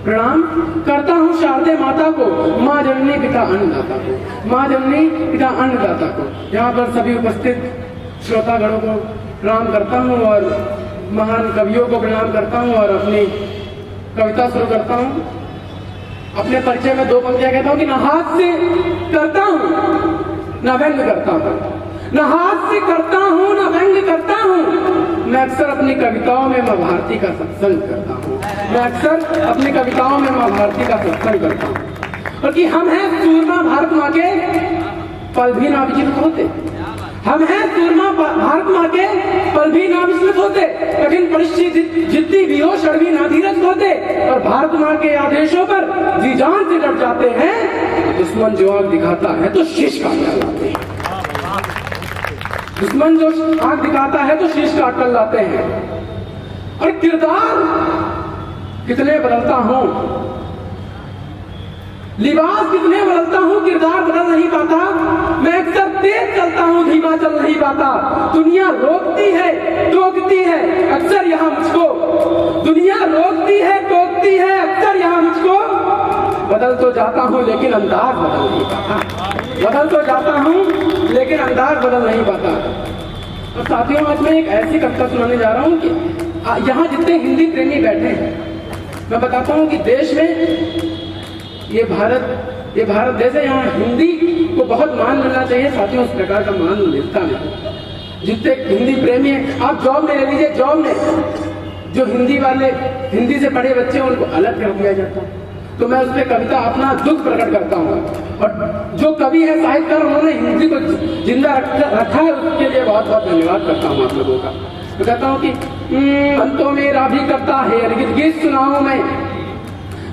प्रणाम करता हूँ शारदे माता को, माँ जननी पिता अन्नदाता को, माँ जननी पिता अन्नदाता को। यहाँ पर सभी उपस्थित श्रोतागणों को प्रणाम करता हूँ और महान कवियों को प्रणाम करता हूँ और अपनी कविता शुरू करता हूँ। अपने परिचय में 2 पंक्तियां कहता हूँ कि न हाथ से करता हूँ न व्यंग करता हूँ, न हाथ से करता हूँ न व्यंग करता हूँ। मैं अक्सर अपनी कविताओं में माँ भारती का सत्संग करता हूँ, मैं अक्सर अपनी कविताओं में माँ भारती का सत्संग करता हूँ। और कि हम हैं सूरमा भारत माँ के पल भी ना विचलित होते, हम हैं सूरमा भारत माँ के पल भी ना विचलित होते, कठिन परिस्थिति जितनी भी हो शर्मी ना धीरज होते, और भारत माँ के आदेशों पर जी जान से डट जाते हैं। दुश्मन जो आग दिखाता है तो शीश काट डालते हैं, दुश्मन जो आग दिखाता है तो शीश काट कर लाते हैं। और किरदार कितने बदलता हूं, लिबास कितने बदलता हूं, किरदार बदल नहीं पाता। मैं अक्सर तेज चलता हूं, धीमा चल नहीं पाता। दुनिया रोकती है टोकती है अक्सर यहाँ मुझको, दुनिया रोकती है टोकती है अक्सर यहाँ मुझको। बदल तो जाता हूं लेकिन अंदाज बदल नहीं पाता, बदल तो जाता हूं लेकिन अंदाज बदल नहीं पाता। तो साथियों, आज मैं एक ऐसी कविता सुनाने जा रहा हूं कि यहाँ जितने हिंदी प्रेमी बैठे हैं, मैं बताता हूं कि देश में ये भारत देश है, यहाँ हिंदी को बहुत मान मिलना चाहिए। साथियों, उस प्रकार का मान मिलता नहीं। जितने हिंदी प्रेमी हैं, आप जॉब में ले लीजिए, जॉब में जो हिंदी वाले हिंदी से पढ़े बच्चे हैं उनको अलग कर दिया जाता है। तो मैं उस पर कविता अपना दुख प्रकट करता हूँ। और जो कवि है, साहित्यकार, उन्होंने हिंदी को जिंदा रखा है, उसके लिए बहुत बहुत धन्यवाद करता हूँ आप लोगों का। तो कहता हूँ कि मन तो मेरा भी करता है गीत सुनाऊं मैं,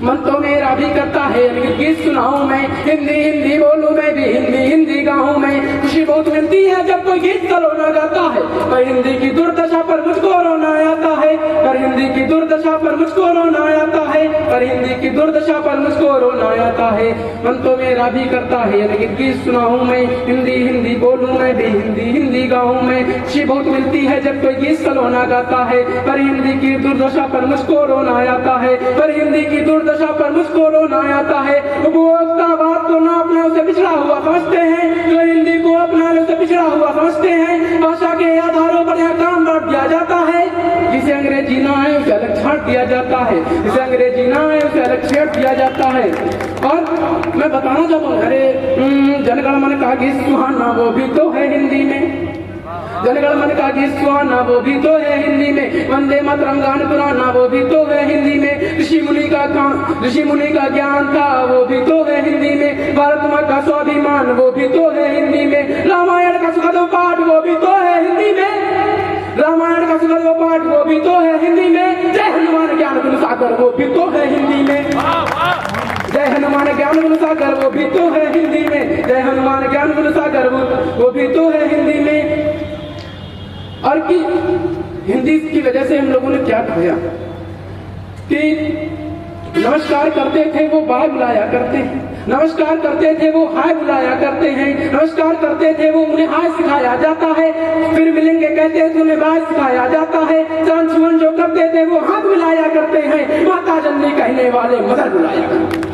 मन तो मेरा भी करता है गीत सुनाऊं मैं, हिंदी बोलूं मैं भी हिंदी गाऊं मैं। खुशी बहुत मिलती है जब कोई गीत रोना गाता है, पर हिंदी की दुर्दशा पर मुझको रोना आता है, पर हिंदी की दुर्दशा पर मुझको रोना आता है, पर हिंदी की दुर्दशा पर मुझको रोना आता है। मन तो मेरा भी करता है गीत सुनाऊं मैं, हिंदी बोलूं मैं भी हिंदी गाऊं मैं। खुशी बहुत मिलती है जब कोई गीत रोना गाता है, पर हिंदी की दुर्दशा पर मुझको रोना आता है, पर हिंदी की दशा पर मुझको रोना आता है। उपभोक्तावाद को ना अपना उसे पिछड़ा हुआ समझते हैं, जो हिंदी को अपना उसे पिछड़ा हुआ समझते हैं। भाषा के आधारों पर यह काम बांट दिया जाता है, जिसे अंग्रेजी ना आए उसे अलग छांट दिया जाता है, जिसे अंग्रेजी ना आए उसे अलग छेड़ दिया जाता है। और मैं बताना चाहता हूँ, अरे जनगण मन का गीत सुहाना वो भी तो है हिंदी में, जनगण मन का गीत सुहाना वो भी तो है हिंदी में, वंदे मातरम गान पुराना वो भी तो है हिंदी में, ऋषि मुनि का ज्ञान था वो भी तो है हिंदी में, भारत माँ का स्वाभिमान वो भी तो है हिंदी में, रामायण का सुखद पाठ वो भी तो है हिंदी में, रामायण का सुखद पाठ वो भी तो है हिंदी में। जय हनुमान ज्ञान गुण सागर वो भी तो है हिंदी में, जय हनुमान ज्ञान गुण सागर वो भी तो है हिंदी में, जय हनुमान ज्ञान गुण सागर वो भी तो है हिंदी में। और कि हिंदी की वजह से हम लोगों ने क्या किया कि नमस्कार करते थे वो बाय बुलाया करते हैं, नमस्कार करते थे वो हाय बुलाया करते हैं, नमस्कार करते थे वो उन्हें हाय सिखाया जाता है, फिर मिलेंगे कहते थे उन्हें बाय सिखाया जाता है। चांद छुअन जो करते थे वो हाथ मिलाया करते हैं, माता जननी कहने वाले मदर बुलाया करते हैं,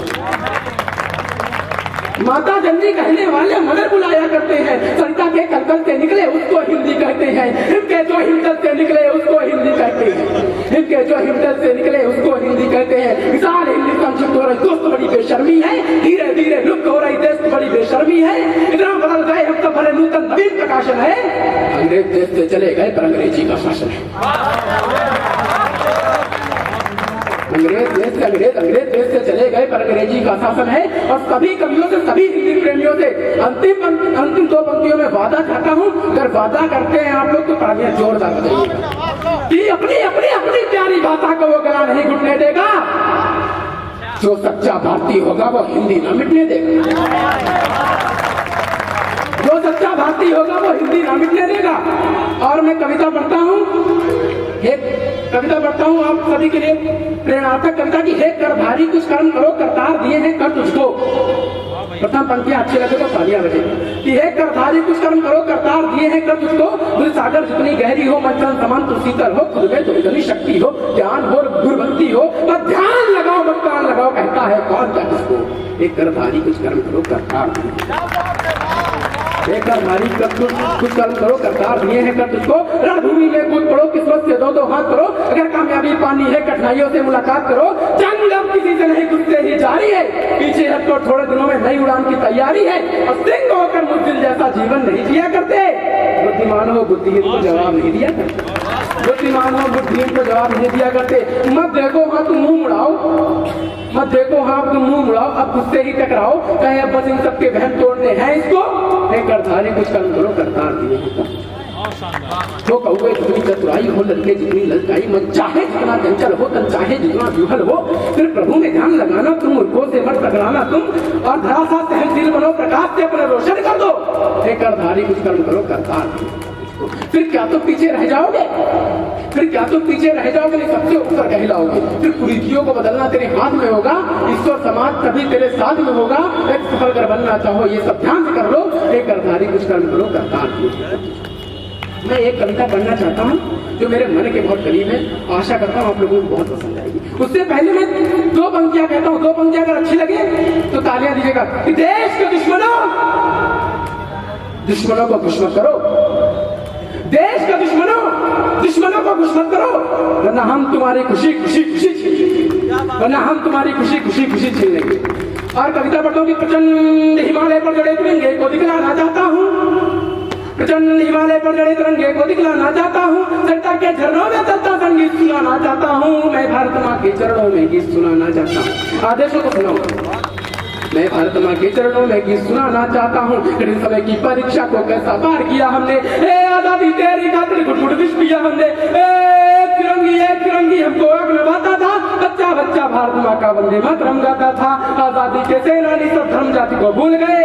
माता जननी कहने वाले मदर बुलाया करते हैं। सरिता के कलकल से निकले उसको हिंदी कहते हैं, हिम के जो हिमदत से निकले उसको हिंदी कहते हैं, हिम के जो हिमदत से निकले उसको हिंदी कहते हैं। विशाल हिंदी संक्षिप्त हो रही दोस्त बड़ी बेशर्मी है, धीरे धीरे लुप्त हो रही देश बड़ी बेशर्मी है। इतना बदल गए हम तो भले नूतन नवीन प्रकाशन है, अंग्रेज देश से चले गए पर अंग्रेजी का शासन है। अंग्रेज देश से चले गए पर अंग्रेजी का शासन है। और सभी कवियों से, सभी हिंदी प्रेमियों से अंतिम 2 पंक्तियों में वादा चाहता हूँ, अगर वादा करते हैं आप लोग तो तालियां जोरदार बजाइएगा कि अपनी प्यारी भाषा को वो गला नहीं घुटने देगा। जो सच्चा भारतीय होगा वो हिंदी ना मिटने देगा, जो सच्चा भारतीय होगा वो हिंदी ना मिटने देगा। और मैं कविता पढ़ता हूँ, एक कविता पढ़ता हूँ आप सभी के लिए प्रेरणात्मक कविता की। हे करधारी कुछ कर्म करो, करतार दिए हैं कर तुझको। प्रथम पंक्तियां अच्छी लगे तो तालियां बजे कि हे करधारी कुछ कर्म करो, करतार दिए हैं कर तुझको। बुरी सागर जितनी गहरी हो, मंथन समान तू शीतल हो, खुद में तो इतनी शक्ति हो, ज्ञान हो गुरुभक्ति हो, बस ध्यान लगाओ मत कान लगाओ, कहता है कौन क्या किसको। एक करधारी कुछ कर्म करो, करतार एक करधारी कुछ कर्म करो, करतार दिए हैं कर तुझको। रणभूमि में कूद पड़ो, किस्मत से दो हाथ करो, अगर कामयाबी पानी है कठिनाइयों से मुलाकात करो। जंग अब किसी से नहीं कुछ से ही जारी है, पीछे हट कर थोड़े दिनों में नई उड़ान की तैयारी है। और सिंह होकर मुश्किल जैसा जीवन नहीं जिया करते, बुद्धिमान हो बुद्धिहीन को जवाब नहीं दिया करते, बुद्धिमान हो बुद्धिहीन को जवाब नहीं दिया करते। मत देखो हाँ तुम मुंह मुड़ाओ, मत देखो हाँ तुम मुंह मुड़ाओ, अब गुस्से ही टकराओ, कहे अब बस इन सबके बहन तोड़ने हैं इसको। करधारी कुछ कर्म करो, करतार दिए जो कहुए जितनी चतुराई हो, लड़के जितनी ललचाई, मन चाहे जितना चंचल हो, तन चाहे जितना विहल हो, फिर प्रभु में ध्यान लगाना तुम, मूर्खों से मत टकराना तुम, और धरासा सहनशील बनो, प्रकाश से अपने रोशन कर दो। करधारी कुछ कर्म करो, करतार फिर क्या तो पीछे रह जाओगे, फिर क्या तो पीछे रह जाओगे, नहीं सबसे ऊपर कहलाओगे। फिर कुरीतियों को बदलना तेरे हाथ में होगा, ईश्वर समाज तभी तेरे साथ में होगा। एक सफल कर बनना चाहो ये सब ध्यान से कर लो। एक करधारी कुछ कर्म करो, करतार। मैं एक कविता पढ़ना चाहता हूँ जो मेरे मन के बहुत करीब है, आशा करता हूँ आप लोगों को बहुत पसंद आएगी। उससे पहले मैं दो पंक्तियां कहता हूँ, दो पंक्तियां अगर अच्छी लगे तो तालियां दीजिएगा। देश के दुश्मनों को खुश मत करो, देश का दुश्मनों को खुश मत करो, वरना हम तुम्हारी खुशी छीन लेंगे। और कविता पढ़ता हूँ कि प्रचंड हिमालय पर जड़े तिरंगे को दिखलाना चाहता हूँ, प्रचंड हिमालय पर जड़े तिरंगे को दिखलाना चाहता हूँ, सरिता के झरनों में चलता संगीत सुनाना चाहता हूँ, मैं भारत माँ के चरणों में गीत सुनाना चाहता हूँ। आदेशों को सुनाओ। मैं भारत माँ के चरणों में गीत सुनाना चाहता हूँ, कठिन समय की परीक्षा को कैसा पार किया हमने, आजादी तेरी खातिर घुट विष पिया हमने, फिरंगी हमको आग नभाता था, बच्चा बच्चा भारत माँ का वंदे मातरम गाता था। आजादी के सेनानी सब धर्म जाति को भूल गए,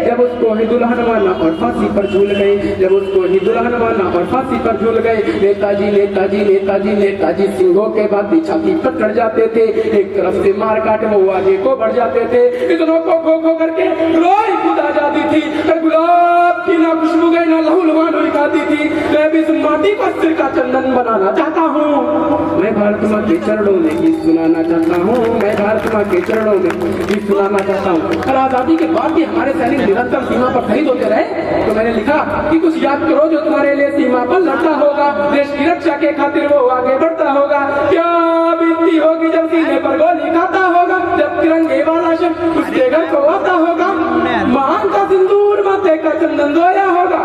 जब उसको ही दुल्हन माना और फांसी पर झूल गए, जब उसको ही दुल्हन माना और फांसी पर झूल गए। नेताजी नेताजी नेताजी नेताजी सिंहों के बाद छाती पर चढ़ जाते थे, एक तरफ से मार काट वो आगे को बढ़ जाते थे, इतनों को खो खो करके रोई खुद आजादी थी, पर गुलाब की ना खुशबू गई ना लहू लुहान हुई खाती थी। मैं भी इस माटी पर सिर का चंदन बनाना चाहता हूँ, मैं भारत माँ के चरणों में गीत सुनाना चाहता हूँ, मैं भारत माँ के चरणों में गीत सुनाना चाहता हूँ। और आजादी के बाद भी हमारे सैनिक निरंतर सीमा पर शहीद होते रहे, तो मैंने लिखा कि कुछ याद करो जो तुम्हारे लिए सीमा पर लड़ता होगा, देश की रक्षा के खातिर वो आगे बढ़ता होगा। क्या बीती होगी जब सीने पर गोली खाता होगा, जब तिरंगे वाला शब्द उसके घर को आता होगा, मांग का सिंदूर माथे का चंदन धोया होगा,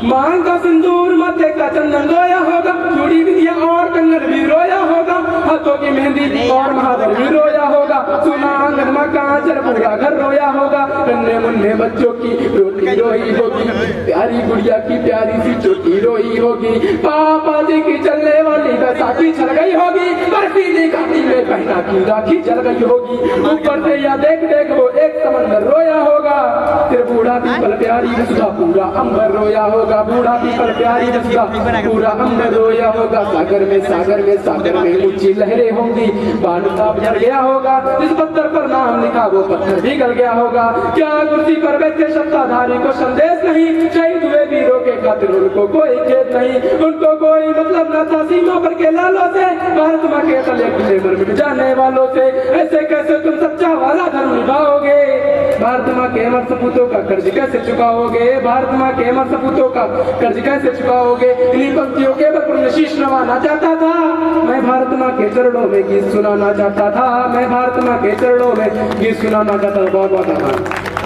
मांग का सिंदूर माथे का चंदन धोया होगा, चूड़ी बिंदिया और कंगन भी रोया होगा, हाथों की मेहंदी और महावर भी रोया होगा, सुना आंगन में कांचर पूरा घर रोया होगा, नन्हे मुन्ने बच्चों की रोटी रोई होगी, प्यारी गुड़िया की प्यारी सी चोटी रोई होगी, पापा जी की चलने वाली बैसाखी चल गई होगी, बर्फीली घाटी में पहना की राखी चल गई होगी, ऊपर से या देख देख वो एक समंदर रोया होगा, फिर बूढ़ा पीपल प्यारी रसदा पूरा अंबर रोया होगा, बूढ़ा पीपल प्यारी रसदा पूरा अंबर रोया होगा, सागर में ऊंची लहरें होंगी, बालूताब जल गया होगा, जिस पत्थर पर नाम लिखा वो पत्थर भी गल गया होगा, क्या कुर्सी पर बैठे सत्ताधारी को संदेश नहीं, शहीद हुए वीरों के खातिर उनको कोई खेद नहीं, उनको कोई मतलब न था सीमा पर के लालों से, भारत माँ के तले खुले मर मिट जाने वालों से, ऐसे कैसे तुम सच्चा वाला धर्म निभाओगे, भारत माँ के अमर सपूतों का कर्ज कैसे चुकाओगे, भारत माँ के अमर सपूतों का कर्ज कैसे चुकाओगे। इन्हीं पंक्तियों के बल शीश नवाना चाहता था, मैं भारत माँ के चरणों में गीत सुनाना चाहता था, मैं भारत माँ के चरणों में गीत सुनाना चाहता था। बहुत बहुत आभार।